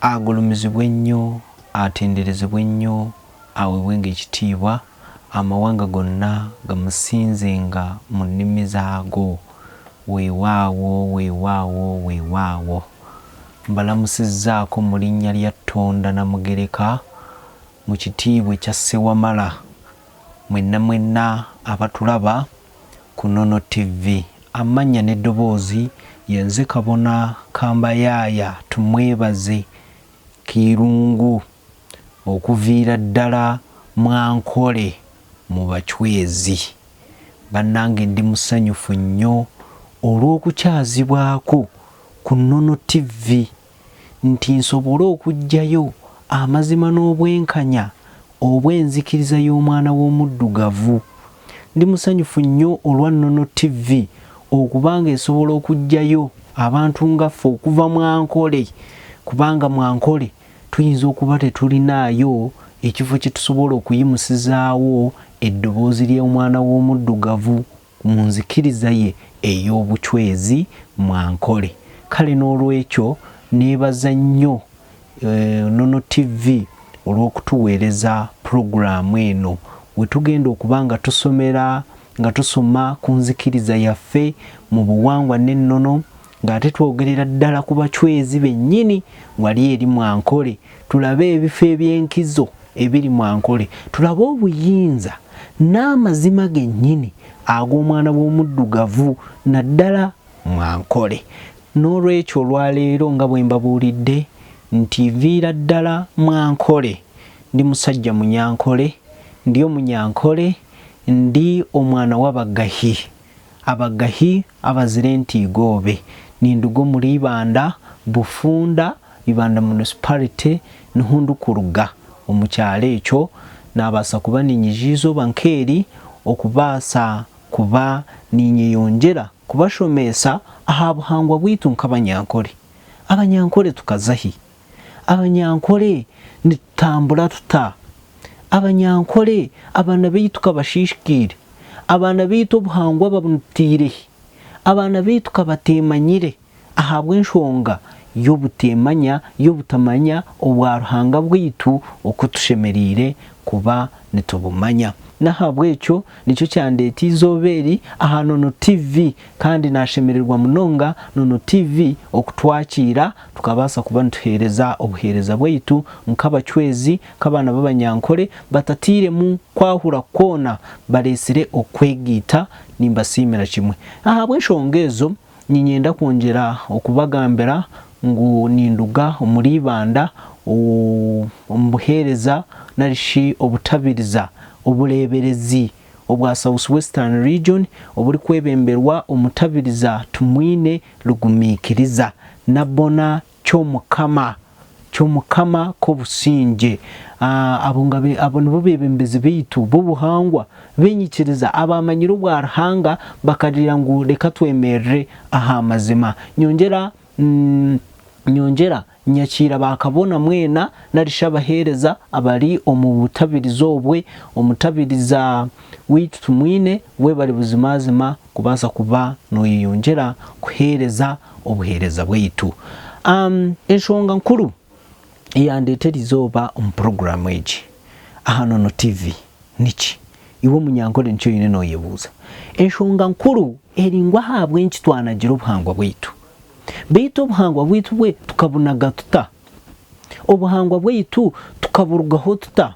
agulumizibwe nnyo, atenderezebwe nnyo, aweebwenga ekitiibwa, amawanga gonna gamusinzenga mu nnimi zaago. Weewaawo, weewaawo, weewaawo. Mbalamusizzaako mu linnya lya Ttonda Namugereka mu kitiibwa ekya Ssewamala. Mwenna abatulaba ku Nono TV. Amannya n'eddoboozi ye nze Kabona Kambayaaya Tumwebaze Kirungu, okuviira ddala mu ankole mu bachwezi. Bannange ndi musanyufu nnyo olw'okukyazibwako ku Nono TV nti nsobole okuggyayo amazima n'obwenkanya obw'enzikiriza y'omwana w'omuddugavu. Ndi musanyufu nnyo olwa Nono TV okubanga esobola okuggyayo abantu ngaffe okuva mu ankole, kubanga mu ankole tuyinza okuba tetulinaayo ekifo kye tusobola okuyimusizaawo eddoboozi ly'omwana w'omuddugavu mu nzikiriza ye ey'obuchwezi mu ankole. Kale n'olwekyo neebaza nnyo Nono TV olw'okutuweereza puroguraamu eno we tugenda okuba nga tusomera nga tusoma ku nzikiriza yaffe mu buwangwa n'ennono, ng'ate twogerera ddala ku bachwezi bennyini wali eri mu ankole. Tulabe ebifo eby'enkizo ebiri mu ankole, tulabe obuyinza n'amazima gennyini ag'omwana w'omuddugavu naddala mu ankole. N'olwekyo olwaleero nga bwe mbabuulidde nti viira ddala mu ankole. Ndi musajja munyankole, ndi omunyankole, ndi omwana w'Abagahi. Abagahi abazire ntigoobe, ninduga muri Ibanda, Bufunda, Ibanda municipality, Nuhundukuruga. Omukyalo ekyo nabaasa kuba ninyijiiza bankeeri okubaasa kuba ninyeyonjera kubashomesa aha buhangwa bwitu nk'abanyankole. Abanyankole tukazahi, abanyankole nitutambula tuta, abanyankole abaana baitu kabashishikire, abaana baitu obuhangwa babutiire, abaana baitu kabatemanyire ahabw'enshonga y'obutemanya y'obutamanya obwa ruhanga bwaitu okutushemereire kuba nitubumanya. Nahabw'ekyo nikyo kyandeetiize obeeri aha Nono TV, kandi nashemererwa munonga Nono TV okutwakiira tukabaasa kuba nituheereza obuheereza bwaitu nk'abachwezi nk'abaana b'abanyankole batatiiremu kwahura koona baleesire okwegiita. Nimbasiimira kimwe ahabw'enshonga ezo. Ninyenda kwongera okubagambira ngu ninduga omuri Ibanda omubuheereza narishi obutabiriza obuleberezi obwa South Western Region obuli kwebemberwa omutabiriza Tumwine Lugumiikiriza Nabona ky'omukama k'obusinge. Abo nibo bebembezi baitu b'obuhangwa benyikiriza abamanyire obwa ruhanga bakarira ngu leka twemerere aha mazima. Nyongera nyakiira bakabona mwena narisha abaheereza abari omu butabiriza obwe, omutabiriza witu Tumwine we bali buzimazima kubaasa kuba noyeyonjera kuheereza obuheereza bwaitu. Enshonga nkuru eyandeeteriza oba omu puroguraamu egi aha Nono TV niki? Iwe munyankole nikyo yine noyebuuza. Enshonga nkuru eringwa habw'enki twanagira obuhangwa bwaitu. Baitu obuhangwa bwaitu bwe tukabunaga tuta, obuhangwa bwaitu tukaburugaho tuta.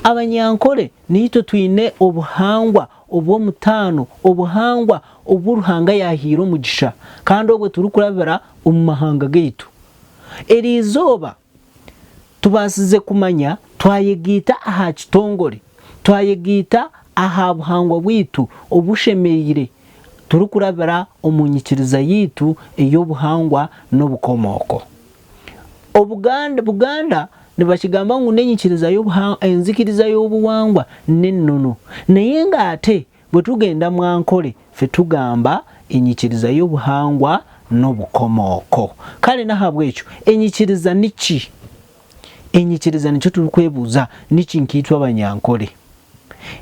Abanyankole niito twine obuhangwa obw'omutaano, obuhangwa obw'oruhanga yahiire omugisha, kandi obwe turukurabira omu mahanga gaitu. Erizooba tubaasize kumanya twayegiita aha kitongole, twayegiita aha buhangwa bwaitu obushemereire turukurabira omu nyikiriza yitu ey'obuhangwa n'obukomooko. Buganda nibakigamba ngu n'enyikiriza enzikiriza y'obuwangwa n'ennono, naye ng'ate bwe tugenda mu ankole ffe tugamba enyikiriza y'obuhangwa n'obukomooko. Kale nahabw'ekyo enyikiriza niki? Enyikiriza nikyo turikwebuuza, niki nkiitwa abanyankole?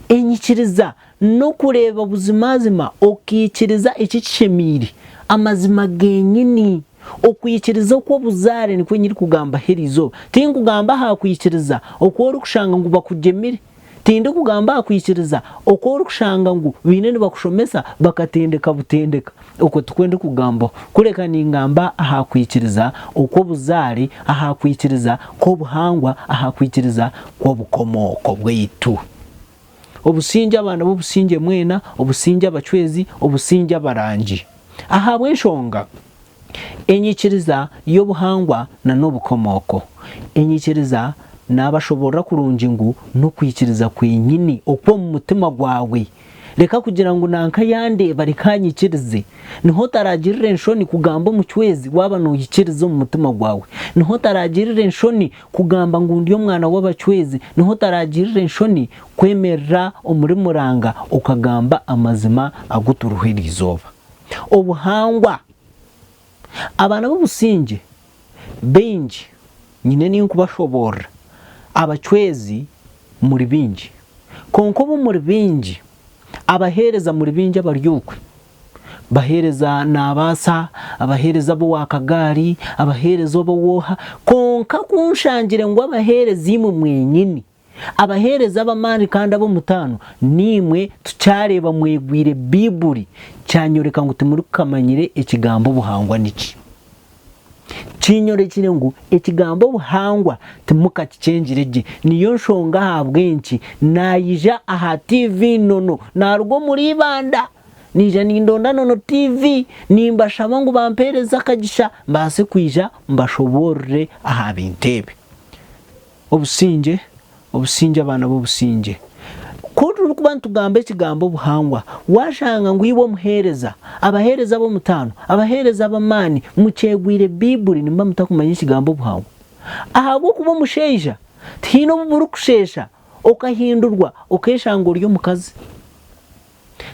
Enyikiriza n'okureeba buzimazima okiikiriza ekikishemiire amazima gennyini okwikiriza okwo buzare nikwe nyiri kugamba herizo tingu kugamba hakwikiriza okwo rukushanga ngo bakugemire tinde kugamba hakwikiriza okwo rukushanga ngo bine bakushomesa bakatendeka butendeka okwo tukwende kugamba kureka ningamba ahakwikiriza okwo buzare ahakwikiriza ko buhangwa ahakwikiriza ko bukomoko bweitu obusinge abana bobusinge mwena obusinge abachwezi obusinge abarangi ahabwe nshonga enyikiriza y'obuhangwa na n'obukomoko enyikiriza nabashobora kurungi ngu no kwikiriza kwenyini okwo mu mutima gwawe reka kugira ngo nanka yande bari kanyikirize niho taragirire nshoni kugamba muchwezi waba no yikiriza mu mutima gwawe niho taragirire nshoni kugamba ngo ndiyo mwana w'abachwezi niho taragirire nshoni kwemerera umurimuranga ukagamba amazima aguturuhirizoba obuhangwa abana b'obusinge benji nyine ni nkubashobora abachwezi muri bingi konko bo muri bingi abahereza muri bingi abaryukwe bahereza nabasa abahereza bo wakagari abahereza bo woha konka kunshangire ngo abahereza imwe mwenyini abahereza abamani kandi abo mutano nimwe tucyareba mwegwire biburi cyanyoreka ngo tumuri kamanyire ikigambo buhangwa niki kinyorekire ngo ikigambo buhangwa timuka kicengirege niyo nshonga habwenki nayija aha TV nono narwo muri banda nija nindonda nono TV nimbashaba ngo bampereza akagisha mbase kwija mbashobore aha bintebe obusinge abana bobusinge koduru kubantu gambe ikigambo buhangwa washanga ngo ibo muhereza abahereza bo mutano abahereza abamani mucegwire biburi nimba mutakumanya ikigambo buhangwa ahabo kuba musheja tino buburu kushesha okahindurwa okeshangura ryo mukazi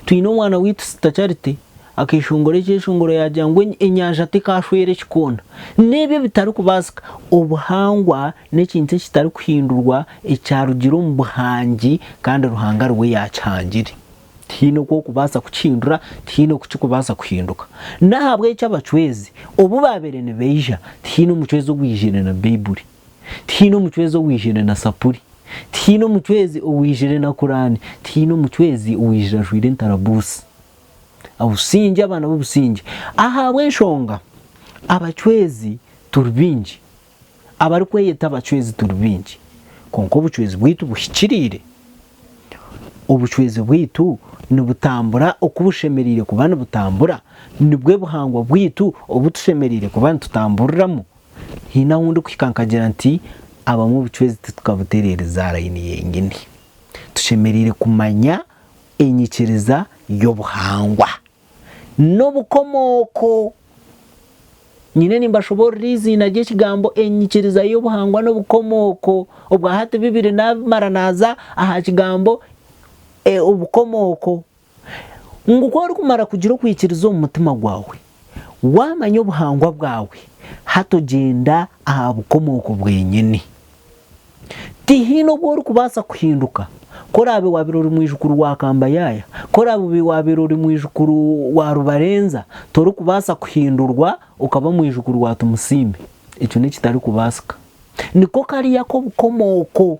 twino mwana witu sitacharite akishungore cyeshungoro yajyangwe enyanja tikashwere kikona nebe bitari kubasika obuhangwa n'ekintu kitari kuhindurwa ecyarugiro mu buhangi kandi ruhanga rwe yacangire tino ko kubasa kucindura tino kucikubasa kuhinduka nahabwe cy'abachwezi obu babere ne beija tino muchwezo gwijire na Bible tino muchwezo gwijire na sapuri tino muchwezi uwijire na Qur'ani tino muchwezi uwijira jwire ntarabusi abusinge abana bobusinge ahabwe nshonga abachwezi turbingi abari kweyeta abachwezi turbingi konko obuchwezi bwitu buhikirire obuchwezi bwitu nibutambura okubushemerire kubana butambura nibwe buhangwa bwitu obutushemerire kubana tutamburiramu hina hundi kwikankagira nti abamu obuchwezi tukabuterereza arayini yengine tushemerire kumanya enyikiriza y'obuhangwa n'obukomoko nyine nimbashobora izina ry'ekigambo enyikiriza y'obuhangwa n'obukomoko obwa hati bibiri namaranaza aha kigambo obukomoko nguko uri kumara kugira kwikiriza mu mutima gwawe wamanya obuhangwa bwawe hatogenda aha bukomoko bwenyene tihino bwo uri kubasa kuhinduka korabe wabirori mwijukuru wa Kambayaya korabe wabirori mwijukuru wa Rubarenza tori kubasa kuhindurwa ukaba mwijukuru wa Tumusimbe icyo ni kitari kubasika niko kari yako bukomoko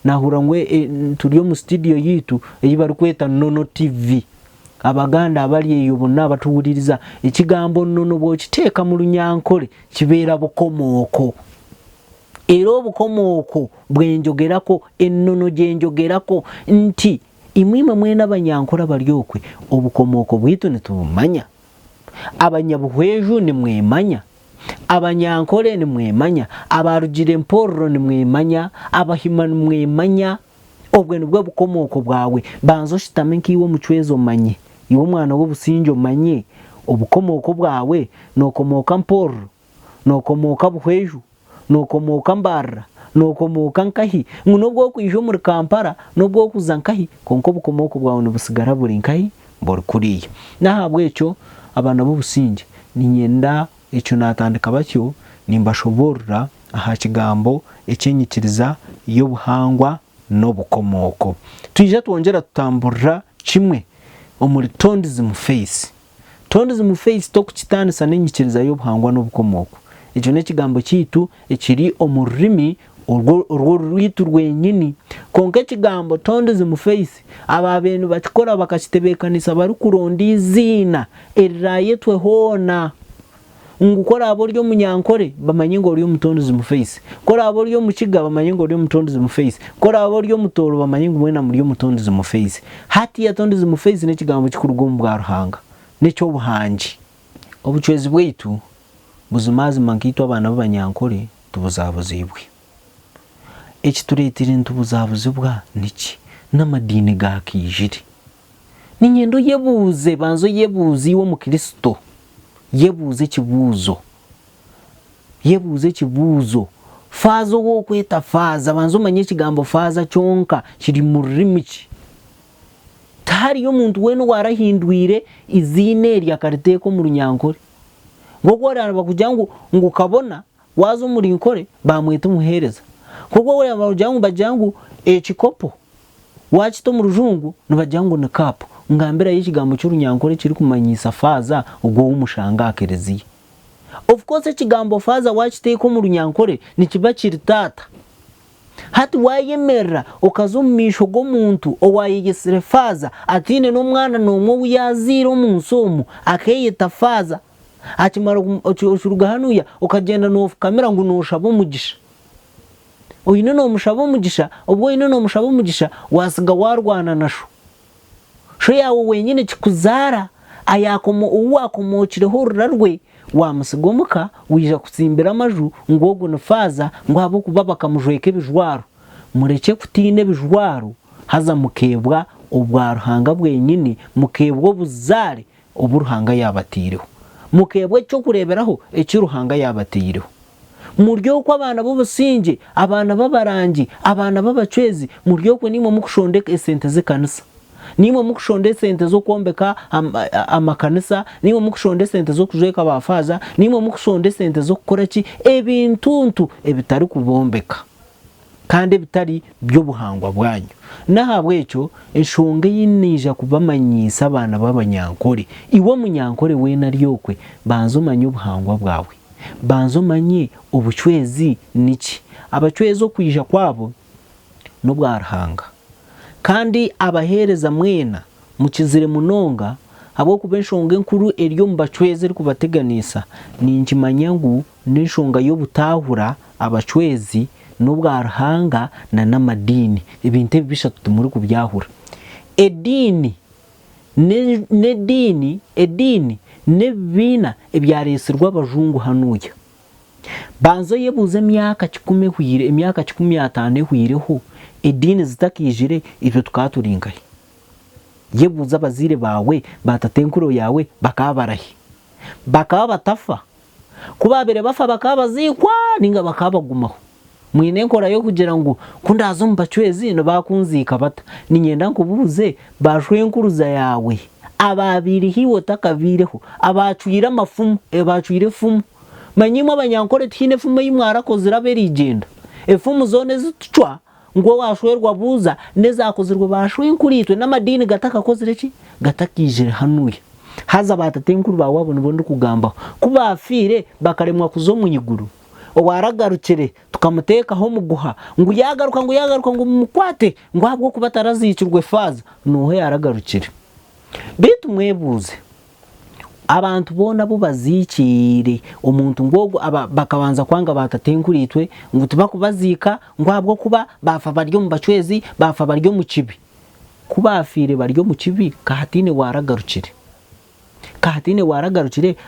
nahura ngwe turiyo mu studio yitu eyibari kweta Nono TV abaganda abali yobona abatuwuliriza ikigambo nono bwo kiteka mu Runyankole kibera bukomoko ero obukomoko bwenjogerako ennono gyenjogerako nti imwima mwena abanyankora baryokwe obukomoko bwitu nitumanya abanyabuhweju ni mwemanya abanyankole ni mwemanya abarugire mporro ni mwemanya abahima ni mwemanya obwe nibwo bukomoko bwawe banzo shitame nkiwo muchwezo manye iwo mwana w'obusinjo manye obukomoko bwawe nokomoka mporro nokomoka buhweju nokomoka mbarra nokomoka nkahi ngunobwo kwijo muri Kampala nobwo kuzankahi konko bukomoko bwawe nubusigara buri nkahi bori kuriya nahabwe echo abana b'obusinge ninyenda echo natandika batyo nimbashobora aha kigambo ecyenyikiriza y'obuhangwa n'obukomoko twije twongera tutamburira kimwe omuri tondizi mu face tondize mu face to kukitanisa n'enyikiriza y'obuhangwa n'obukomoko. Ekyo n'ekigambo kiitu ekiri omu rurimi urwo rwitu rwenyini. Konka ekigambo tondize mu face ababenu bakikora bakakitebekanisa bari kuronda izina erirayetwe hoona. Ngukora abo ryo munyankore bamanye ngo ryo mutondize mu face, kora abo ryo mukiga bamanye ngo ryo mutondize mu face, kora abo ryo mutoro bamanye ngo mwena muri mutondize mu face. Hati ya tondize mu face n'ekigambo kikurugo mu bwa ruhanga n'ecyo buhangi. Obucwezi bwaitu buzimazi mankitu abana b'abanyankore tubuzabuzibwe. Ekituretire ntubuzabuzibwa niki n'amadini gakijire. Ninyendo yebuze banzo yebuzi wo mu Kristo. Yebuze kibuzo fazo wo kweta faza banzo manye kigambo faza chonka kiri mu rurimi ki. Tari yo muntu weno warahindwire izine rya kariteko mu runyankore. Ngogora bakujangu ngukabona wazo muri nkore bamwita umuhereza. Koko we abajangu bajangu ekikopo wakito mu rujungu n'abajangu na kapo. Ngambira y'ikigambo cy'urunyankore kiri kumanyisa faza ubwo wumushanga akereziye. Of course ekigambo faza wakiteko mu runyankore nikiba kiri tata. Hati wayemera okazumisho go muntu owayegesere faza atine n'umwana n'umwe uyazira mu nsomu akeyeta faza akimara oshuruga hanuya okagenda no kamera ngo nushabo mugisha. Oyine no mushabo mugisha ubwo yine no mushabo mugisha wasiga warwana nasho. Sho yawe wenyine kikuzara ayakomo uwakomokireho rurarwe wamusigomuka wija kutsimbira amaju ngogo nafaza ngo abo kuba bakamujweke bijwaro. Mureke kutine bijwaro haza mukebwa ubwa ruhanga bwenyine, mukebwa buzare uburuhanga yabatireho, mukebwe cyo kureberaho ekiruhanga yabatireho. Muryo ko abana b'ubusinge, abana b'abarangi, abana b'abacwezi, muryo ko nimo mukushondeka esente z'ekanisa, nimo mukushonde sente zo kombeka amakanisa, nimo mukushonde sente zo kujweka abafaza, nimo mukushonde sente zo gukora ki ebintuntu ebitari kubombeka kandi bitari byo buhangwa bwanyu. Nahabwe cyo enshonge yinija kubamanyisa abana b'abanyankore. Iwo munyankore we naryokwe banzo manye ubuhangwa bwawe, banzo manye ubucwezi niki, abacwezo kwija kwabo no bwarahanga. Kandi abahereza mwena mukizire munonga abo kubenshonge nkuru eryo mbacweze ri kubateganisa ninjimanya ngu n'enshonga yo butahura abacwezi no bwarahanga na namadini ibintu bishatu tumuri kubyahura. Edini nebina ebyaresirwa abajungu hanuya banzo yebuze myaka 10 hwire emyaka 15 hwireho edini zitakijire ibyo tukaturingaye. Yebuza abazire bawe batatenkuro yawe bakabarahi bakaba batafa kubabere bafa bakabazikwa ninga bakabagumaho. Mwine nkora yo kugira ngo kundazo mbacwezi no bakunzika bata ninyenda nkubuze bashwe nkuruza yawe ababiri hiwo takavireho abacwira amafumu ebacwire fumu manyimo abanyankore tine fumu yimwara kozira berigenda efumu zone zitucwa ngo washwerwa buza nezakozirwa bashwe nkuritwe n'amadini gataka kozireki gatakijire hanuye haza batatenkuru bawabona bondo kugamba kubafire bakaremwa kuzo munyiguru owaragarukire tukamuteka ho muguha ngo yagaruka ngo mukwate ngo abwo kubatarazicirwe faza nuho yaragarukire. Bitu mwebuze abantu bona bo bazikire umuntu ngogo bakabanza kwanga batatenkuritwe ngo tubakubazika ngo abwo kuba bafa baryo mu bacwezi bafa baryo mu kibi kubafire baryo mu kibi kahatine waragarukire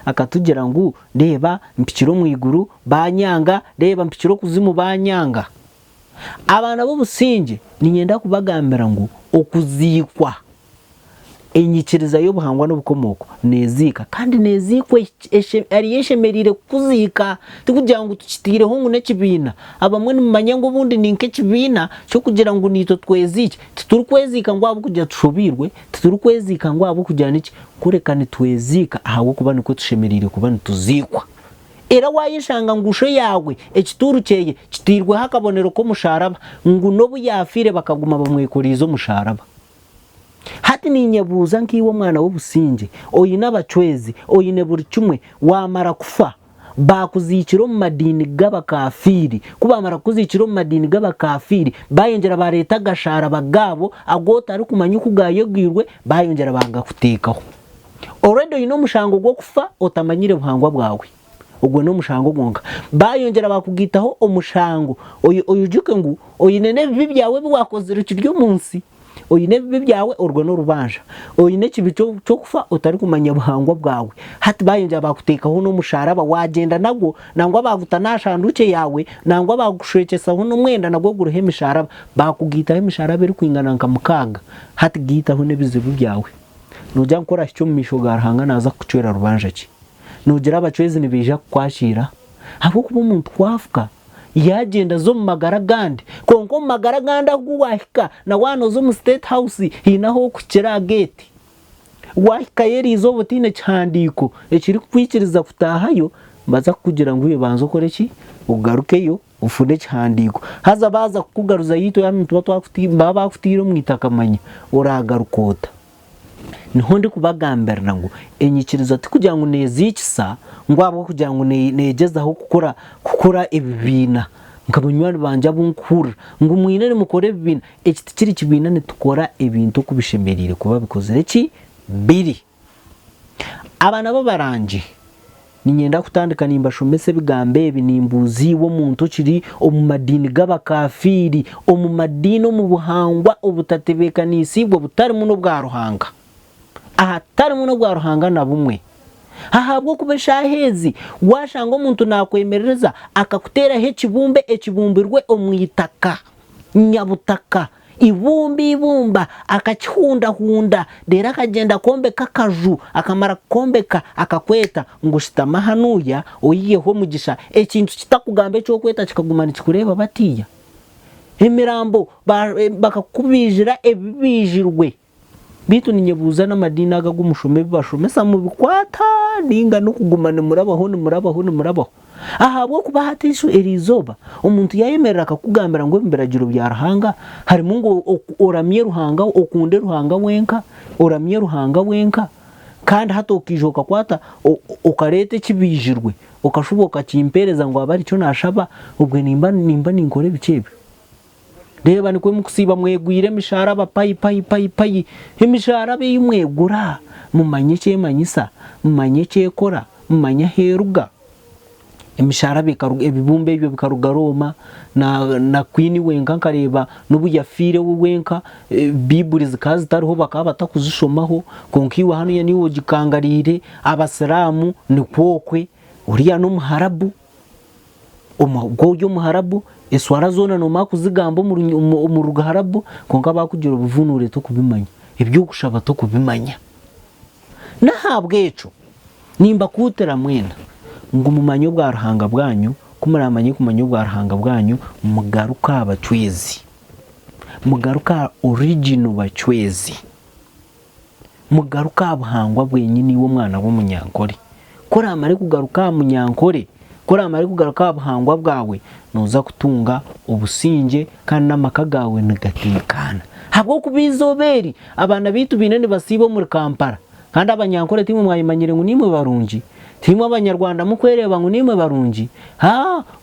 akatugera ngo reba mpikiro mu iguru banyanga, reba mpikiro kuzimu banyanga. Abana bo businge ninyenda kubagambira ngo okuzikwa enyikiriza yo buhangwa n'ubukomoko nezika kandi nezikwe ari yeshemerire kuzika tukugira ngo tukitireho ngo nekibina abamwe nimanye ngo bundi ninke kibina cyo kugira ngo nito twezike tuturi kwezika ngo abo kujya tushobirwe tuturi kwezika ngo abo kujya niki kurekane twezika ahawo kuba niko tushemerire kuba ntuzikwa. Era wayishanga ngusho yawe ekituru cyeye kitirwe hakabonero ko musharaba ngo no buyafire bakaguma bamwekorizo musharaba. hati ninyebuza nkiwo mwana w'obusinge oyine abachwezi oyine buri kimwe wamara kufa bakuzikiro mu madini g'abakafiri kubamara kuzikiro mu madini g'abakafiri bayongera bareta gashara bagabo agota ari kumanya ukugayegirwe bayongera bagakutekaho already oyine omushango gwo kufa otamanyire buhangwa bwawe ubwo no mushango gonka bayongera bakugitaho omushango oyujuke ngu oyine nebibi byawe biwakozera kiryo munsi oyine bibi byawe urwo no rubanja oyine kibi cyo kufa utari kumanya buhangwa bwawe hati bayongera bakutekaho no musharaba wagenda nagwo nangwa bagutanashanduke yawe nangwa bagushekesaho no mwenda nagwo guruhe imisharaba bakugitaho imisharaba iri kwingana nka mukaga hati gitaho nebizibu byawe nujya gukora cyo mu misho garahanga naza kucwera rubanja ki nugira abachwezi nibija kwashira habo kuba umuntu kwafuka yagenda zo mu magaragande konko mu magaraganda guwahika na wano zo mu state house hinaho kukira gate wahika yeri zo butine cyandiko ekiri kwikiriza kutahayo baza kugira ngo ubanze ukore ki ugarukeyo ufune cyandiko haza baza kukugaruza yito ya muntu baba bakutira mu itakamanya uragarukota niho ndi kubagamberana ngo enyikiriza ati kugira ngo nezikisa ngwabo kugira ngo negezaho gukora ibibina nkabunywani banje abunkura ngo mwine mukore ibibina ekiti kiri kibina nitukora ibintu kubishemerire kuba bikozere ki biri abana babaranje ninyenda kutandika nimba shumese bigambe ibinimbuzi wo muntu kiri omu madini g'abakafiri omu madini mu buhangwa obutatebekaniisi bwo butari muno bwa ruhanga ahatari muno bwa ruhanga na bumwe hahabwo kubeshahezi washanga umuntu nakwemereza akakutera he kibumbe ekibumbirwe omwitaka nyabutaka ibumba akakihunda dera akagenda kombeka kaju akamara kombeka akakweta ngo shitama hanuya oyiyeho mugisha ekintu kitakugambe cyo kweta kikagumana kikureba batiya emirambo bakakubijira ebibijirwe bitu ninyebuza n'amadini agagumushome bibashomesa mu bikwata ninga no kugumana murabaho ahabwo kuba hatishu erizoba umuntu yayemerera akakugambira ngo imbiragiro byarahanga harimo ngo oramye ruhanga okunde ruhanga wenka oramye ruhanga wenka kandi hatokijoka kwata ukarete kibijirwe ukashuboka kimpereza ngo abari cyo nashaba ubwe nimba ninkore bikebe reba nikwe mukusiba mwegwire misharaba payi imisharaba yimwegura mumanye cye manyisa mumanye cye kora mumanya heruga imisharabe ebibumbe byo bikarugaroma na queen wenka nkareba n'ubuyafire wenka biburi zikazi tariho bakaba batakuzishomaho konkiwa hano ya niwo gikangarire abasiramu ni kwokwe uriya no muharabu umugojyo muharabu eswara zona no makuzigamba mu rugaharabu konka bakugira ubuvunure to kubimanya ibyo gushaba to kubimanya nahabweco nimba kutera mwena ngo mumanyo bwa ruhanga bwanyu kumuramanye kumanyo bwa ruhanga bwanyu mugaruka abachwezi mugaruka original bachwezi mugaruka abuhangwa bwenyini wo mwana w'umunyankore kora amare kugaruka munyankore kora amare kugaruka abuhangwa bwawe nuza kutunga ubusinge kandi namakagawe negatekana habwo kubizoberi abana bitu binene basibo muri Kampala kandi abanyankore timwe mwayimanyire ngo nimwe barungi timwe abanyarwanda mukwereba ngo nimwe barungi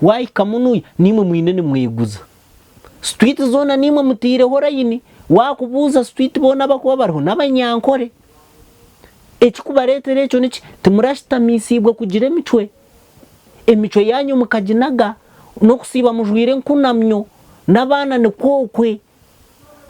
wayikamunuye nimwe mwinene mweguza street zona nimwe mutire horayini wakubuza street bona bakuba bariho n'abanyankore ekikubaretere cyo niki timurashitamisibwa kugira emichwe yanyu mukaginaga no kusiba mujwire nkunamyo nabana ni kokwe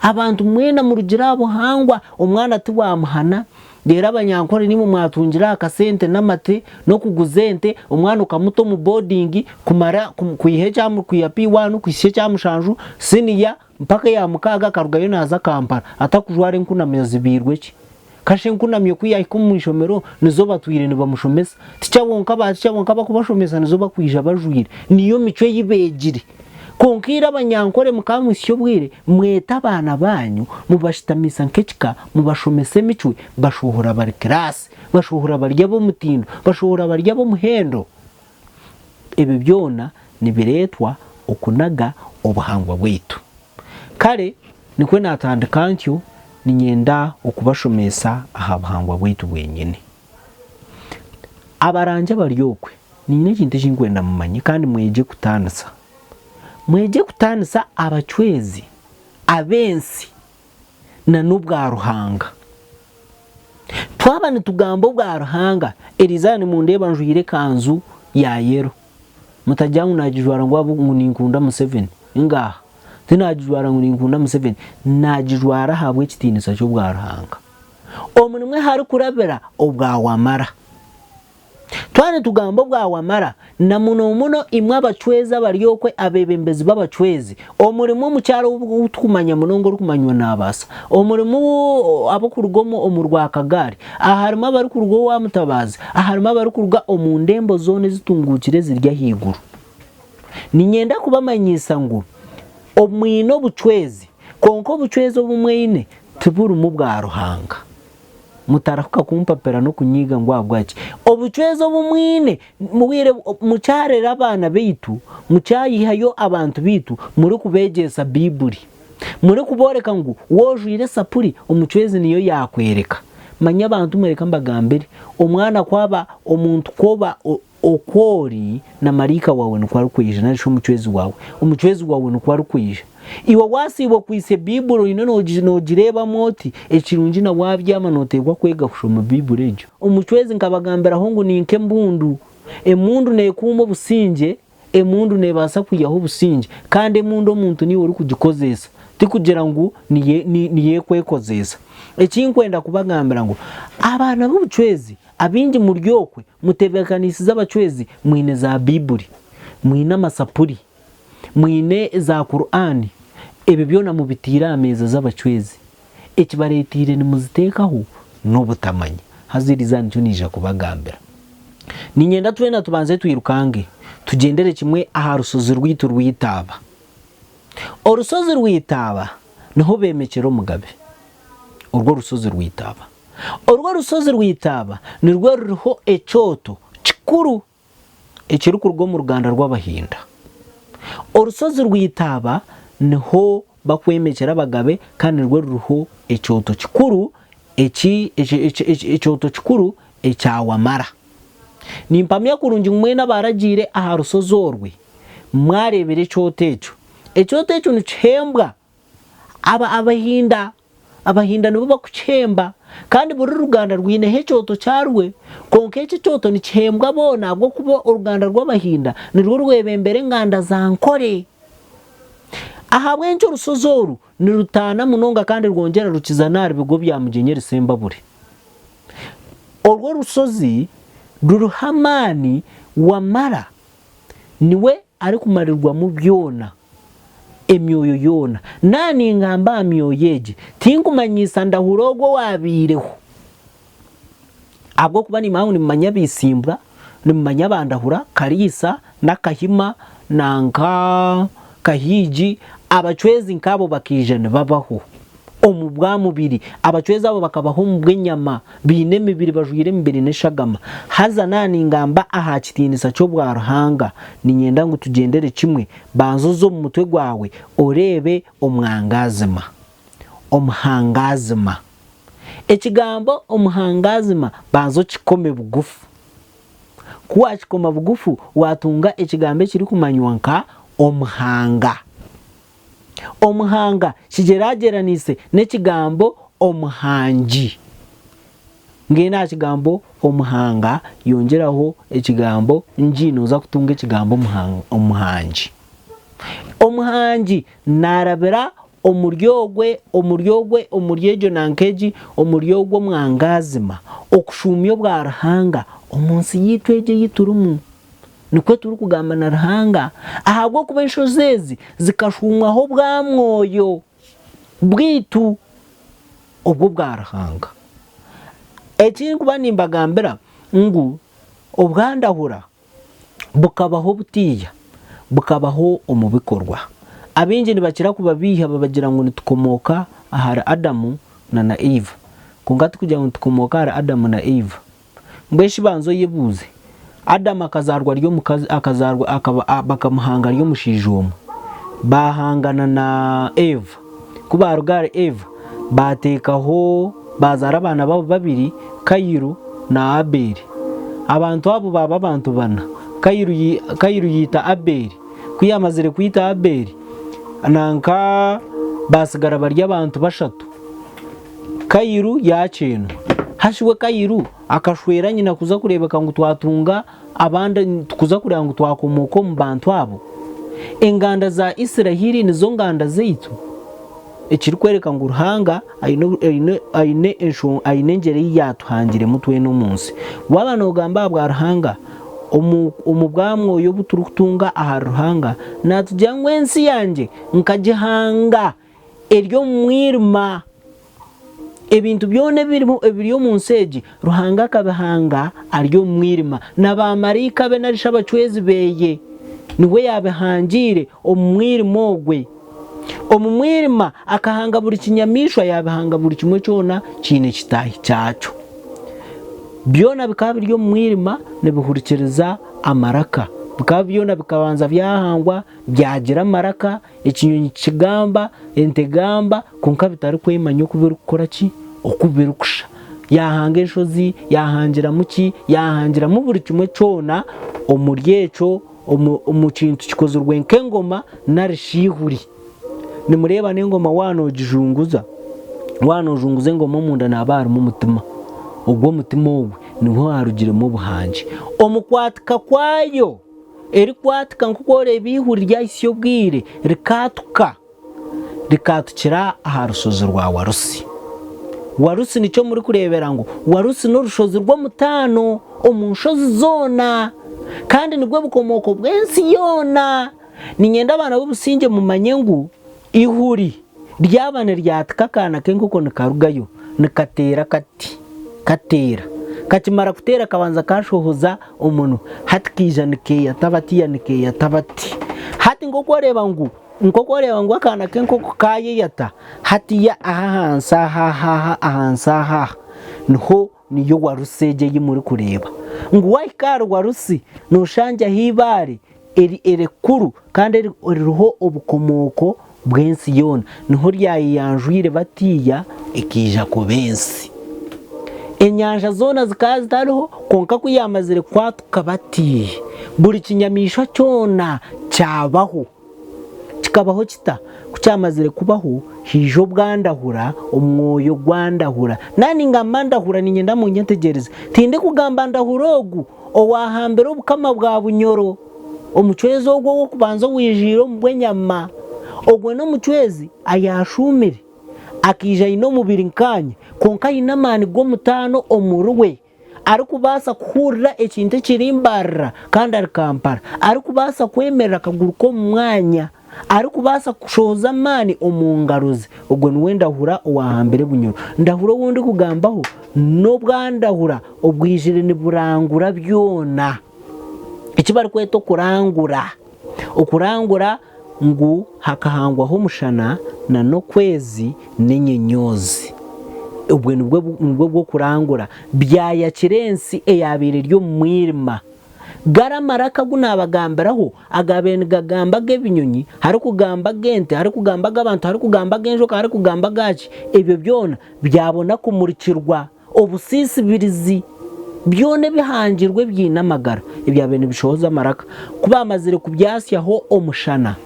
abantu mwena mu rugirabo hangwa umwana ati wamuhana rero abanyankore nimwe mwatungira akasente n'amate no kuguzente umwana ukamuto mu boarding kumara kuyihe cyangwa kuya P1 kwishe cyamushanju siniya mpaka ya mukaga karugayo naza Kampala atakujware nkunamyo zibirwe ki kashe nkunamyo kuyahika mu ishomero nizo batwire ni bamushomesa ticabonka bakubashomesa nizo bakwija bajwire niyo mico yibegire konkira abanyankore mukamusyo bwire mweta abana banyu mubashitamisa nkekika mubashomese micwe bashohora bari class bashohora barya bo mutindo bashohora barya bo muhendo ebe byona nibiretwa okunaga obuhangwa bwitu kare nikwe natandikantyo ninyenda okubashomesa aha buhangwa bwaitu bwenyine. Abaranja baryokwe ninyine ekintu kinkwenda mumanye kandi mweje kutanisa. Mweje kutanisa abachwezi abensi na n'ubwa Ruhanga. Twaba nitugamba obwa Ruhanga erizani mundeba njwire kanzu ya yero. Mutajyangu najijwara ngo ninkunda Museveni ngaha. Tinajijwara ngo ninkunda Museveni, najijwara habwe kitinisa cyo bwa Ruhanga. Omuntu umwe hari kurabera obwa Wamara. Twane tugamba obwa Wamara na muno imwe abachweza baryokwe abebembezi babachwezi. Omurimo mu cyaro utukumanya munongo rukumanywa nabasa. Omurimo abakurugomo omurwa Kagari. Aharimo abari kurugo wa Mutabazi. Aharimo abari kuruga omundembo zone zitungukire zirya higuru. Ninyenda kubamanyisa ngo omwino buchwezi konko buchwezi obumweine tuburu mu bwa Ruhanga. Mutarafuka kumpapera no kunyiga ngo abwaci obuchwezi obumwine muwire mucyarera abana beitu mucyayihayo abantu bitu muri kubegesa Bibuli muri kuboreka ngo wojwire sapuri omuchwezi niyo yakwereka manya abantu mwereka mbagambere omwana kwaba omuntu koba okori na marika wawe nukwari kuyije narisho umuchwezi wawe nukwari kuyije. Iwa wasibo kwise Bibuli ino nogireba moti ekirungi na wabyama notegwa kwega kushoma Bibuli ejo. Umuchwezi nkabagambera hongu ninke mbundu emundu nekumba businge emundu nebasa kuyaho businge kandi emundu omuntu ni uri kugikozesa tikugira ngo niye kwekozesa. Ekinkwenda kubagambira ngo abana b'ubuchwezi abingi muryokwe mutebekanisiza abachwezi mwine za Bibuli mwine amasapuri mwine za Qur'ani ebe byona mubitira ameza z'abachwezi ekibaretire ni muzitekaho n'obutamanya hazirizana cyo nije kubagambira. Ninyenda twena tubanze twirukange tugendere kimwe aha rusozi rwitu rwitaba. Orusozi rwitaba niho bemekero Mugabe. Urwo rusozi rwitaba. Urwo rusozi rwitaba ni rwo ruriho ecyoto kikuru ekiri kurwo mu Rwanda rw'Abahinda. Urusozi rwitaba niho bakwemekera Abagabe kandi rwo ruriho ecyoto kikuru ecyoto kikuru ecya Wamara. Nimpamya kurungi mwena baragire aha rusozi orwe mwarebere ecyoto eco nicembwa Abahinda nibo bakucemba kandi buri Ruganda rwine hecyoto cyarwe konke cyoto nicembwa bona bwo kuba Uruganda rw'Abahinda nirwo rwebembere nganda za ankole. Aha bwenco rusozoru ni rutana munonga kandi rwongera rukizanara bigo bya Mugenyeri Sembabure. Urwo rusozi ruruhamani Wamara niwe ari kumarirwa mu byona emyoyo yona nani ngamba myoyeje tinkumanyisa ndahurogo wabireho abwo kuba ni mahu ni manya bisimbwa ni manya bandahura Karisa na Kahima nanka Kahiji abachwezi nkabo bakijana babaho omubwa mubiri abachwezi abo bakabaho mu bwenyama bine mibiri bajwire mbere neshagama haza nani ngamba aha kitinisa cyo bwa Ruhanga ninyenda ngo tugendere kimwe banzozo mu mutwe gwawe orebe omwangazima omuhangazima ekigambo omuhangazima banzo kikome bugufu kuwa kikoma bugufu watunga ekigambo kiri kumanywa nka omuhanga. Omuhanga kigerageranise n'ekigambo omuhangi. Ngena kigambo omuhanga yongeraho ekigambo njino za kutunga ekigambo omuhangi. Omuhangi narabera omuryejo nankeji omuryogwe mwangazima okushumyo bwa Ruhanga omunsi yitweje yiturumu nikwe turi kugamba na Ruhanga ahabwo kuba inshozezi zikashumwaho bwa mwoyo bwitu ubwo bwa Ruhanga. Ekiri kuba nimbagambira ngu obwandahura bukabaho butiya bukabaho omubikorwa. Abinji nibakira kubabiha babagira ngo nitukomoka ahara Adamu na Eva kungati kugira ngo nitukomoka ahara Adamu na Eva mbweshi banzo yebuze Adamu akazarwa ryo mukazi akazarwa bakamuhanga ryo mushijomo bahangana na Eva kuba rugare Eva batekaho bazara abana babo babiri Kayiru na Abeli. Abantu abo baba abantu bana. Kayiru yita Abeli, kuyamazire kwita Abeli nanka basigara barya abantu bashatu. Kayiru yacenwa, hashiwe Kayiru akashwera nyina kuza kurebeka ngo twatunga abandi kuza kureba ngo twakomoka mu bantu abo. Inganda za Isiraheli nizo nganda zeitu, ekiri kwereka ngo Ruhanga ayine ngeri yatuhangire mutwe no munsi wabana ugamba bwa Ruhanga umubwamwo yo buturukutunga aha Ruhanga natujya ngwensi yanje nkagihanga eryo mwirima ebintu byone birimo ebiriyo munseji Ruhanga kabahanga aryo mwirima nabamarika be narisha abacwezi beye niwe yabihangire omwirimo gwe. Omumwirima akahanga buri kinyamishwa yabihanga buri kimwe cyona kine kitahi cyacu. Byona bikaba biryo mwirima nebihurikiriza amaraka, bikaba byona bikabanza byahangwa byagira amaraka, ikinyonyi kigamba entegamba konka bitari kwemanya kubera gukora ki okubera kusha yahanga inshozi yahangira muki yahangira mu buri kimwe cyona omuryeco omukintu kikoze urwenke ngoma narishihuri. Nimureba n'ingoma wanojunguza ngoma munda nabari mu mutima ubwo mutima wowe niho harugire mu buhanje omukwatika kwayo eri kwatika nkukore bihuri rya isyo bwire rikatukira aha rusozi rwa Warusi nicyo muri kurebera ngo Warusi no rushozi rwo mutano omunshozi zona kandi nibwo bukomoko bwensi yona. Ninyenda abana b'ubusinge mu manyengu ihuri ryabane ryatika kana kenkuko nikarugayo nikatera katimara kutera kabanza kashohoza umuntu hatikija nikeya tabati hati ngokoreba ngo akana kenkoko kayeyata hatiya ahansa niho niyo Warusege yimuri kureba ngo wayikara Warusi nushanja hibare erekuru kandi riho obukomoko bwensi yona niho ryayiyanjwire batiya ikija ku bensi. Enyanja zona zikaza zitariho konka kuyamazire kwatuka batiye buri kinyamisho cyona cyabaho kikabaho kucyamazire kubaho hijo bwandahura umwoyo gwandahura nani ngamandahura ninyenda mu nyetegereza tinde kugamba ndahurogu owahambere obukama bwa bunyoro omucwezo ogwo wo kubanza wijiro mbwenyama ogwe no mucwezi ayashumire akija ino mubiri nkanye konka inamani gwo mutano omuruwe ari kubasa kuhurira ekintu kirimbarra kandi ari kampara ari kubasa kwemerera akaguru ko mu mwanya ari kubasa kushoza mani omungaruzi ogwe niwe ndahura owahambere bunyoro ndahura wundi kugambaho no bwandahura obwijire ni burangura byona ikibari kweto kurangura ngu hakahangwaho umushana na no kwezi n'inyenyozi ubwo nibwo bwo kurangura byaya kirensi eyabire ryo mwirima garamaraka gunabagamberaho agabene gagamba gebinyonyi hari kugamba gente hari kugamba gabantu hari kugamba genjoka hari kugamba gaci ebyo byona byabona kumurikirwa obusisibirizi byone bihangirwe byinamagara ibyabene bishoza maraka kubamazire kubyasyaho omushana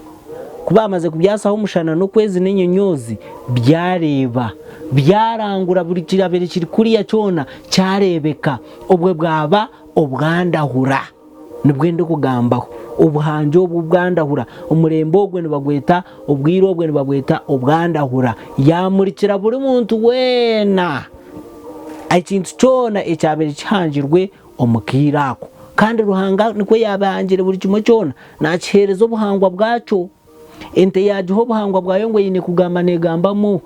kubamaze kubyasaho umushana no kwezi n'inyenyozi byareba byarangura buri kirabere kiri kuri ya cyona cyarebeka obwe bwaba obwandahura nibwende kugambaho ubuhanje obwandahura umurembo ogwe nibagweta obwiro ogwe nibagweta obwandahura yamurikira buri muntu wena ikintu cyona ecyabere kihangirwe omukirako kandi Ruhanga niko yabahangire buri kimwe cyona nakiherezo obuhangwa bwaco ente yajiho buhangwa bwayo ngo yine kugamba negambamo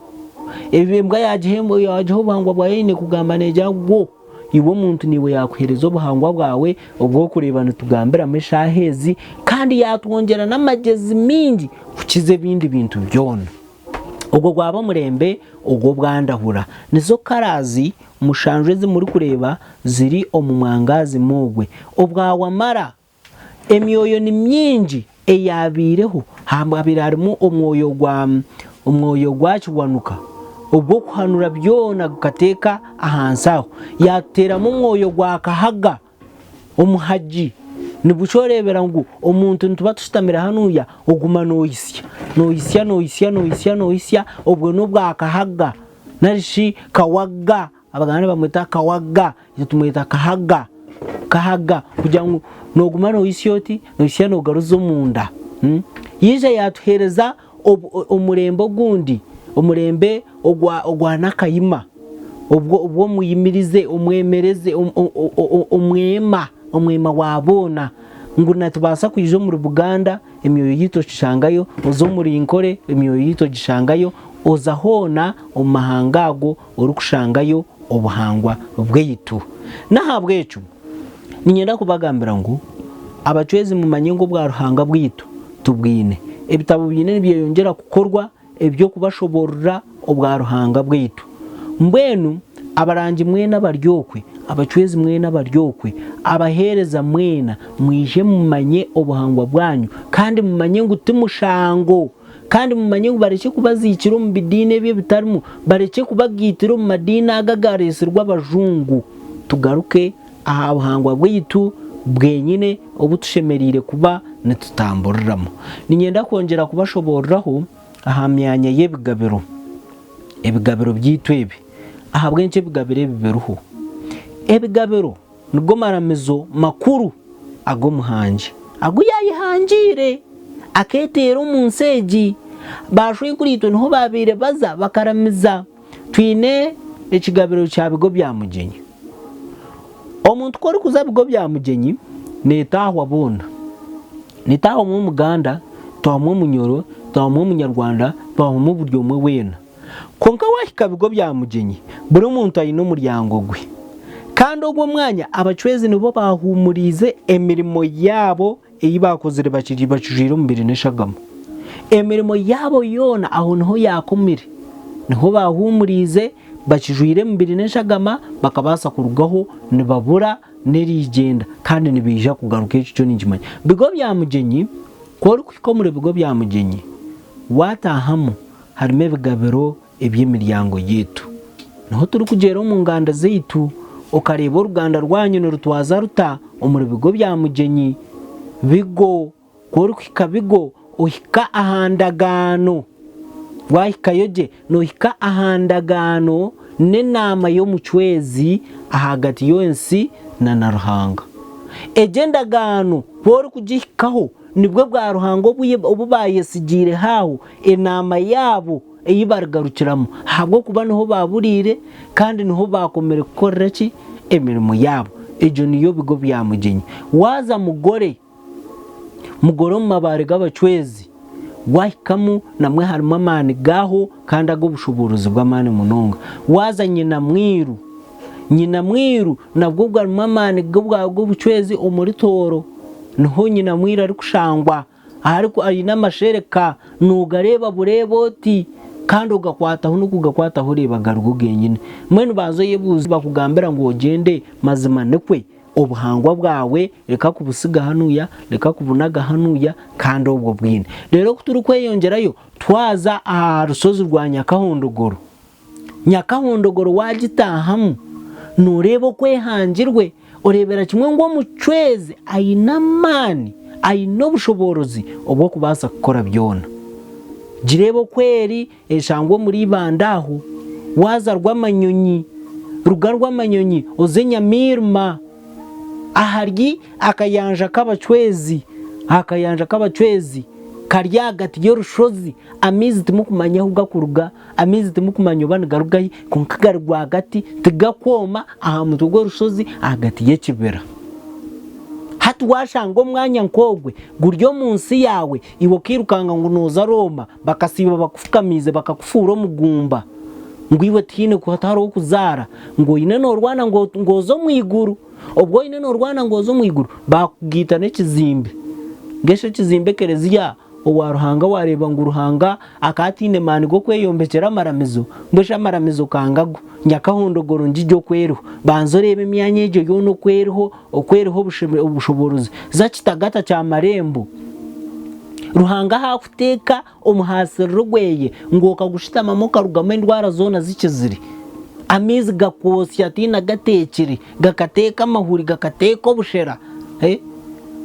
ebimbwa yajiho buhangwa bwayo yine kugamba nejagwo iwo muntu niwe yakwiherezo buhangwa bwawe ubwo kurebana tugambira meshahezi kandi yatwongera n'amagezi mingi kukize bindi bintu byona ubwo gwaba murembe ubwo bwandahura nizo karazi mushanjwe muri kureba ziri omumwangazi mugwe obwawamara emyoyo ni myingi eyabireho hamba birarimo omwoyo gwa kiwanuka ubwo kuhanura byona gukateka ahansaho yateramo umwoyo gwakahaga umuhaji nibucorebera ngo umuntu ntuba tushitamira hanuya uguma noyisya ubwo nubwakahaga narishi kawaga abagana bamwita kawaga tumwita kahaga kugira ngo noguma noyisyoti noyisya nogaruzo munda yije yatuhereza umurembo gundi umurembe ogwa nakayima ubwo muyimirize umwemereze umwema wabona ngo natubasa kuyijo muri Buganda emyoyo yito gishangayo ozo muri inkole emyoyo yito gishangayo ozahona omahangago orukushangayo obuhangwa bweyitu nahabwecu ninyenda kubagambira ngo abacwezi mu manyengo bwa ruhanga bwitu tubwine ebitabo binene byo yongera gukorwa ebyo kubashoborura obwa ruhanga bwitu mbwenu abarangi mwena baryokwe abacwezi mwena baryokwe abahereza mwena mwije mumanye obuhangwa bwanyu kandi mumanye ngo timushango kandi mumanye ngo bareke kubazikira mu bidine bye bitarimo bareke kubagitira mu madina agagaresirwa abajungu tugaruke aha buhangwa bwitu bwenyine obutushemerire kuba netutamburiramo ninyenda kongera kubashoboreraho aha myanya y'ebigabiro byitwebe aha bwenche bigabire biberuho ebigabiro nubwo maramizo makuru ago muhanje ago yayihangire aketera umunseji bashoye kuri ito niho babire baza bakaramiza twine ekigabiro cya bigo bya mugenyi omuntu kori kuza bigo bya mugenyi netaho abona netaho mu Muganda twamwe munyoro twamwe munyarwanda twamwe buryo mwe wena konka wahika bigo bya mugenyi buri muntu ayino muryango gwe kandi ogwo mwanya abacwezi nibo bahumurize emirimo yabo eyibakozere bacujire mu mbere neshagamo emirimo yabo yona aho niho yakomire niho bahumurize bacujire mu mbere neshagama bakabasa kurugaho nibabura nerigenda kandi nibija kugaruka icyo n'ingimanya bigo bya mugenyi kori kukomure bigo bya mugenyi watahamo harimo ebigabiro eby'imiryango yitu naho turi kugera mu nganda zeitu ukareba uruganda rwanyu n'urutwaza ruta umuri bigo bya mugenyi bigo kori kwika bigo uhika ahandagano wahika yoje no hika ahandagano n'enama yo mucwezi ahagati yonsi na naruhanga egendagano kori kugihikaho nibwo bwa ruhango obubayesigire hawo enama yabo eyibargarukiramo habwo kuba niho baburire kandi niho bakomere gukorera ki emirimo yabo ejo niyo bigo bya mugenyi waza mugore mu mabare g'abacwezi wahikamu namwe harimo amani gaho kandi ago bushoboruzi bw'amani munonga waza nyina mwiru nabwo bwarimo amani bwo bucwezi omuri toro niho nyina mwiru ari kushangwa ariko ari n'amashereka nugareba bureboti kandi ugakwataho nukugakwataho rebaga rugenyine mwene bazo yebuzi bakugambira ngo ogende mazima nekwe obuhangwa bwawe reka kubusiga hanuya reka kubunaga hanuya kandi ubwo bwine rero kuturi kweyongerayo twaza rusozi rwa Nyakahondogoro wagitahamu nurebo kwehangirwe orebera kimwe ngo mucweze ayinamani ayino bushoborozi obwo kubasa gukora byona jirebo kweri eshangwa muri bandaho waza rw'amanyonyi rw'amanyonyi ozenyamirma aharyi akayanja k'abacwezi karyagati yorushozi amizi timukumanya ugakuruga amizi timukumanya ubanigarugayi kunkagarwa hagati tigakoma aha mutugo rushozi hagati y'ekibera hati washango mwanya nkogwe guryo munsi yawe iwo kirukanga ngo noza Roma bakasiba bakufukamize bakakufura mugumba ngwiwe tine kuhataro kuzara ngo ine no rwana ngozo mwiguru obwo ine no rwana ngozo mwiguru bakugita n'ekizimbe ngesho kizimbe kereziya owaruhanga wareba ngo uruhanga akatine mani go kweyombekera maramizo mbesha maramizo kangago Nyakahondogoro njijyo kwereho banzorebe imyanya ejo yono kwereho okwereho ubushoboruzi zakitagata cya marembo ruhanga hakuteka omuhasiriro gweye ngo kagushitamamo karugamo indwara zona zikiziri amizi gakosya tina gatekere gakateka amahuri gakateka obushera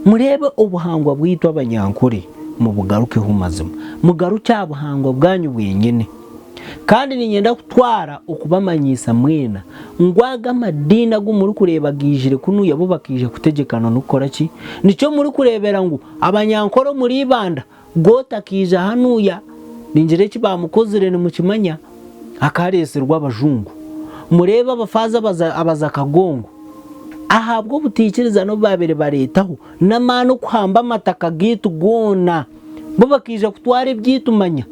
murebe obuhangwa bwitwa abanyankore mu bugarukeho mazima mugaruke abuhangwa bwanyu bwenyene kandi ninyenda kutwara okubamanyisa mwena ngwaga amadini ago muri kureba gijire kunu yabo bakije kutegekana nukora ki nico muri kurebera ngo abanyankoro muri ibanda gota kije hanuya ninjire ki bamukozere ni mukimanya akareserwa abajungu mureba abafaza abaza kagongo ahabwo butikiriza no babere baretaho namano kuhamba amataka gitu gona bo bakije kutwara ibyitumanya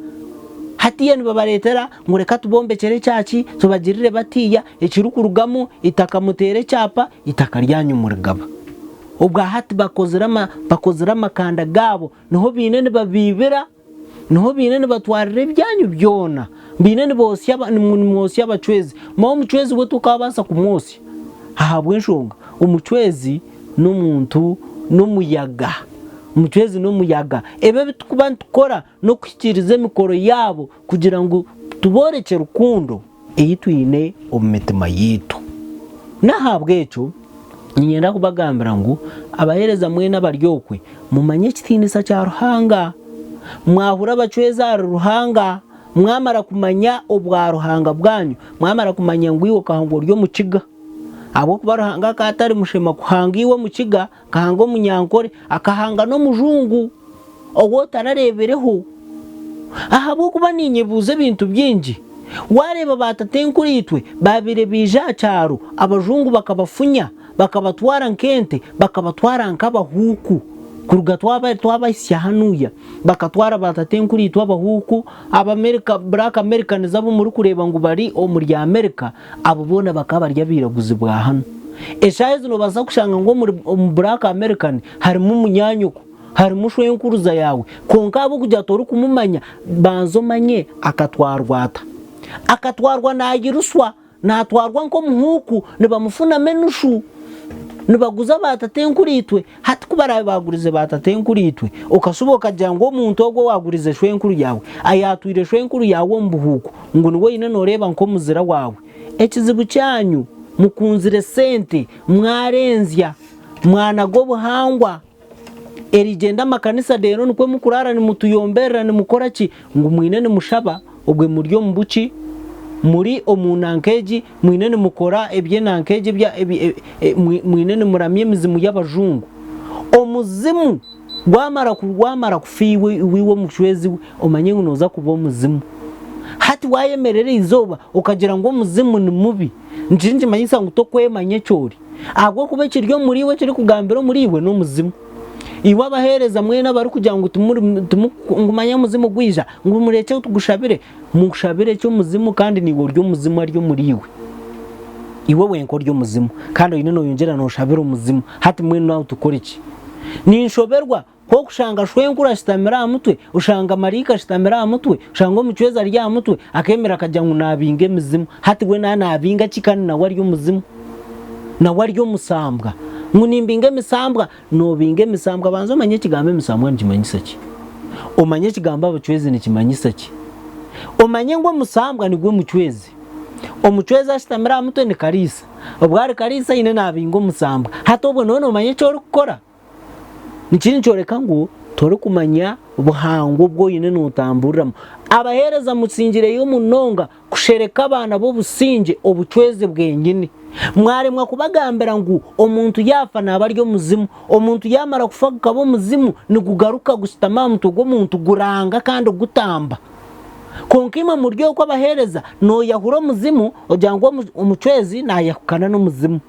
hatiya nibabaretera ngo reka tubombekere cyaci tubagirire batiya ikirukurugamo itakamutere cyapa itakaryanyu murigaba ubwa hati bakozera amakanda gabo niho binene babibera niho binene batwarire ibyanyu byona binene bose mwose y'abacwezi mo umucwezi we tukabasa kumwose ahabwe nshonga umucwezi n'umuntu n'umuyaga umucwezi n'umuyaga ebe bitukuba tukora no kwikiriza mikoro yabo kugira ngo tuboreke rukundo eyitwine omumitima yitu nahabwe eco nyenda kubagambira ngo abahereza mwe n'abaryokwe mumanye kitinisa cya ruhanga mwahura abacweza ruhanga mwamara kumanya obwa ruhanga bwanyu mwamara kumanya ngwiwo kahango ryo mukiga abo kubaruhanga katari mushema kuhangiwe mukiga kahango munyankore akahanga no mujungu ogo tararebereho ahabo kuba ninyebuze bintu byinji wareba batatenkuritwe babire bija cyaro abajungu bakabafunya bakabatwara nkente bakabatwara nkabahuku kuruga twabaisya hanuya bakatwara batatenkuritwe abahuku abamerika black americans abo muri kureba ngo bari omuri ya Amerika abo bona bakabarya biraguzi bwa hano eshaje no baza kushanga ngo mu black american harimo umunyanyuko harimo shwenkuruza yawe konka abo kujya toru kumumanya banzo manye akatwarwa nagiruswa natwarwa nko muhuku nibamufuna menushu nibaguza batatenkuritwe hati kubara bagurize batatenkuritwe ukasuboka jango umuntu ogwo wagurize shwenkuru yawe ayatwire shwenkuru yawe mbuhuko ngo niwe ine noreba nko muzira wawe ekizibu cyanyu mukunzire sente mwarenzya mwana go buhangwa erigenda makanisa dero nikwe mukurara ni mutuyomberera ni mukora ki ngo mwine ni mushaba ogwe muryo mbuki muri omunankeji mwinene mukora ebyenankeji bya mwinene muramye mizimu y'abajungu omuzimu gwamara kufiwe wiwo mucwezi omanye unoza kuba omuzimu hati wayemerere izoba ukagira ngo omuzimu ni mubi njinje manyisa ngo tokwemanye cyori agwo kube kiryo muriwe kiri kugambira muriwe no muzimu iwa abahereza mwena bari kugira ngo tumumanya muzimu gwija ngo mureke tugushabire mushabire cyo muzimu kandi ni ryo muzimu ari ryo muriwe iwe wenko ryo muzimu kandi ine no yongera no shabire muzimu hati mwene nawe tukora iki ni inshoberwa ko kushanga shwenkura shitamira mutwe ushanga marika shitamira mutwe ushanga mucweza rya mutwe akemera akajya ngo nabinge muzimu hati we nabinga kikani na wari ryo muzimu na wari ryo musambwa munimbinge misambwa no binge misambwa banzo manye kigambe misambwa nkimanyisa ki omanye kigamba abacwezi ni kimanyisa ki omanye ngo musambwa ni gwe mucwezi omucwezi ashitamira mutwe ni karisa obwari karisa ine nabingo musambwa hatobwo none omanye cyo rukora nikini cyoreka ngo tore kumanya ubuhango bwo ine nutamburamo abahereza mutsingire yo munonga kushereka abana bo businge obucweze bwenyine mwari mwakubagambira ngo omuntu yafa nabaryo muzimu omuntu yamara kufaga bo muzimu ni kugaruka gusitama mutugo muntu guranga kandi gutamba konkima muryo ko abahereza no yahuro muzimu ojangwa umucwezi na yakukana no muzimu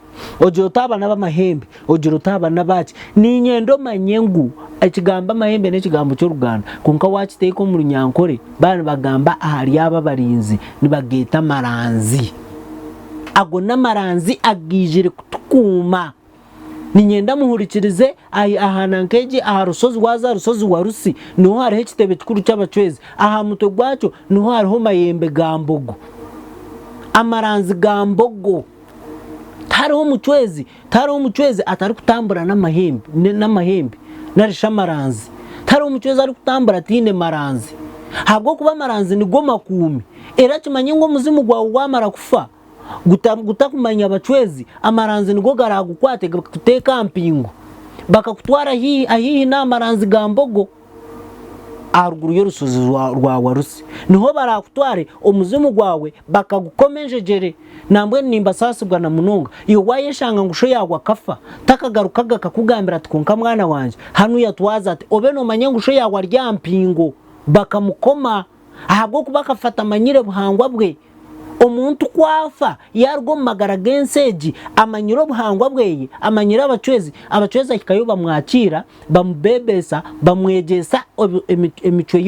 ojo tabana b'amahembe ojo tabana baci ni nyendo manyengu ekigamba amahembe n'ekigambo cyo Ruganda konka wakiteko mu runyankore bana bagamba ahari yaba barinzi nibageta maranzi ago namaranzi agijire kutukuma ni nyenda muhurikirize ahanankeji aharusozi waza rusozi wa Rusi niho hariho kitebe tukuru cy'abacwezi aha muto gwacho niho hariho mayembe gambogo amaranzi gambogo tariho mucwezi atari kutambura n'amahembe narisha amaranzi tari umucwezi ari kutambura tine maranzi habwo kuba maranzi ni goma kumi era kimanye ngo muzimu gwawe wamara kufa gutakumanya abacwezi amaranzi nigo garagukwate guteka mpingo bakakutwara ahihi n'amaranzi gambogo aruguru y'urusozi rwawe rusi niho barakutware umuzimu gwawe bakagukomejejere nambwe nimba sasibwa na munonga iyo wayeshanga ngusho yagwa kafa takagarukaga kakugambira tkonka mwana wanje hanu yatwaza ati obe no manye ngusho yagwa ryampingo bakamukoma ahabwo kubakafata manyire buhangwa bwe omuntu kwafa yarwo magara genseji amanyiro buhangwa bweye amanyira abacwezi kikayo bamwakira bamubebesa bamwegesa emico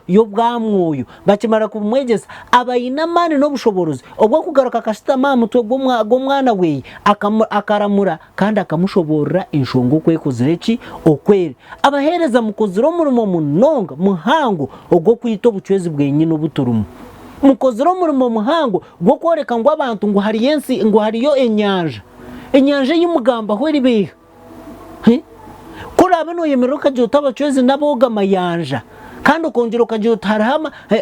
yo bwamwoyo bakimara kumwegesa abayinamani no bushoborozi obwo kugaruka kashita mamutwe gomwana we akaramura kandi akamushoborera inshongo kwekozireki okwere abahereza mukoziro murimo munonga muhango obwo kwito bucwezi bwenye no buturumu mukoziro murimo muhango gwo koreka ngo abantu ngo hari yensi ngo hariyo enyanja y'umugamba hweri biha kuri abano yemeruka jota abacwezi naboga mayanja kandi ukongera ukajota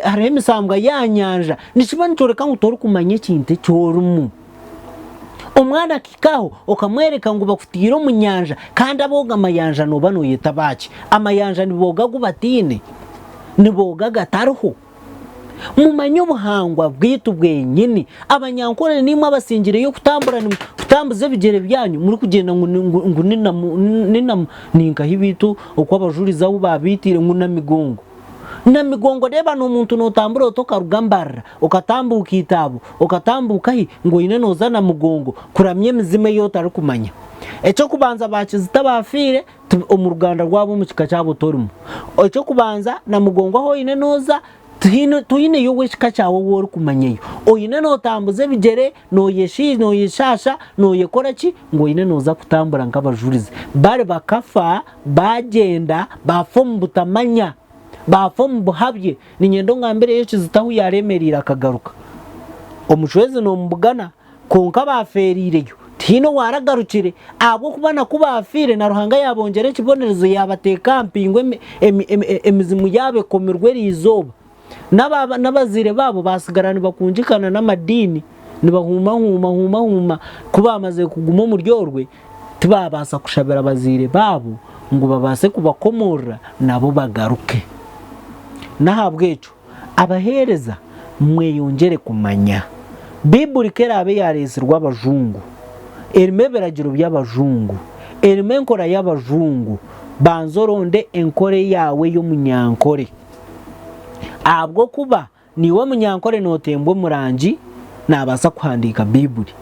hari emisambwa ya nyanja nishiba nicoreka ngo utori kumanye kinte cyorumu umwana kikaho ukamwereka ngo bakufitira mu nyanja kandi aboga mayanja no bano yeta baki amayanja niboga gubatine niboga gataruho mumanyo buhangwa bwitu bwenyini abanyankore nimwe abasingire yo kutambuze bigere byanyu muri kugenda ngo nina ninka hibitu uko abajuriza bo babitire ngo na migongo reba no muntu notambura otoka rugambara ukatambuka itabo ukatambuka hi ngo ine noza na mugongo kuramye mizime yo tari kumanya eco kubanza bakizita bafire mu Rwanda rwabo mu kika cyabo torumu eco kubanza na mugongo aho ine noza tuyine yo weshika cyawo wori kumanyeyo oyine no tambuze bigere no yeshasha no yekoraki ngo ine noza kutambura nk'abajurize bare bakafa bagenda bafo butamanya bafo buhabye ni nyendo ngambere yo kizitaho yaremerira akagaruka umushweze no mbugana konka baferireyo tino waragarukire abo kubana kubafire na ruhanga yabongere kibonerezo yabateka mpingwe emizimu yabe komirwe rizoba n'abazire babo basigarana bakunjikana n'amadini nibahuma kuba bamaze kuguma mu ryorwe tibabasa kushabira abazire babo ngo babase kubakomora nabo bagaruke nahabweco abahereza mweyongere kumanya Bibuli kerabe yaresirwa abajungu erime beragiro by'abajungu erime nkora y'abajungu banzoronde enkore yawe yo munyankore abwo kuba niwe munyankore notembo murangi nabasa kuhandika Bibuli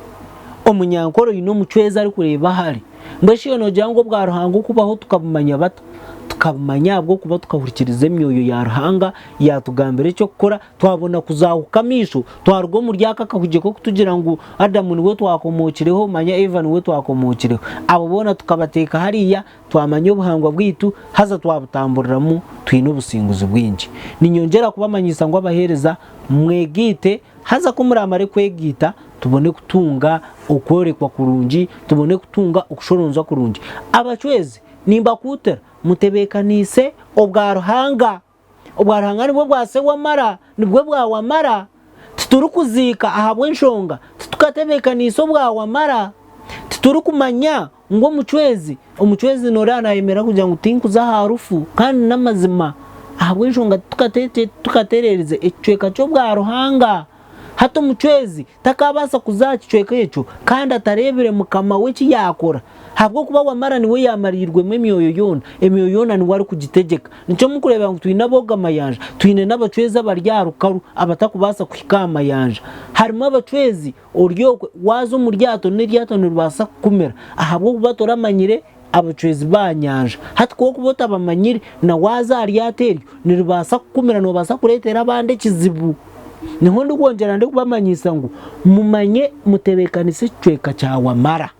omunyankore yino mucweza ari kureba hari mbeshiyo no jango bwa ruhango kubaho tukabumanya bato tukabumanya bwo kuba tukahurikiriza emyoyo ya ruhanga yatugambere cyo gukora twabona kuzahukamisho twarwo mu ryaka kakuje ko kutugira ngo Adamu niwe twakomokireho manya Eva niwe twakomokireho abo bona tukabateka hariya twamanye ubuhangwa bwitu haza twabutamburiramu twino businguzi bwinji ninyongera kubamanyisa ngo abahereza mwegite haza ko muri amare kwegita tubone kutunga ukworekwa kurungi tubone kutunga ukushoronza kurungi abacwezi nimba kutera mutebekanise obwaruhanga nibwo bwase wamara nibwo bwawamara tuturukuzika ahabwe nshonga tukatebekanise obwawamara tuturukumanya ngo umucwezi norana yemera kugira ngo tinkuza harufu kandi namazima ahabwe nshonga tukaterereze ecweka cyo bwaruhanga hato mucwezi takabasa kuzakicweka eco kandi atarebere mukama wiki yakora habwo kuba wamara niwe yamarirwe mu emyoyo yona ni wari kugitegeka nico mukureba ngo twina boga mayanja twine n'abacweza baryarukaru abatakubasa kwikama yanja harimo abacwezi oryokwe wazo muryato n'iryato nirubasa kumera ahabwo kubatora manyire abacwezi banyanja hatwo kubota bamanyire na waza aryateryo nirubasa kumera no basa kuretera abande kizibu niho ndugongera ndi kubamanyisa ngo mumanye mutebekanise cweka cyawamara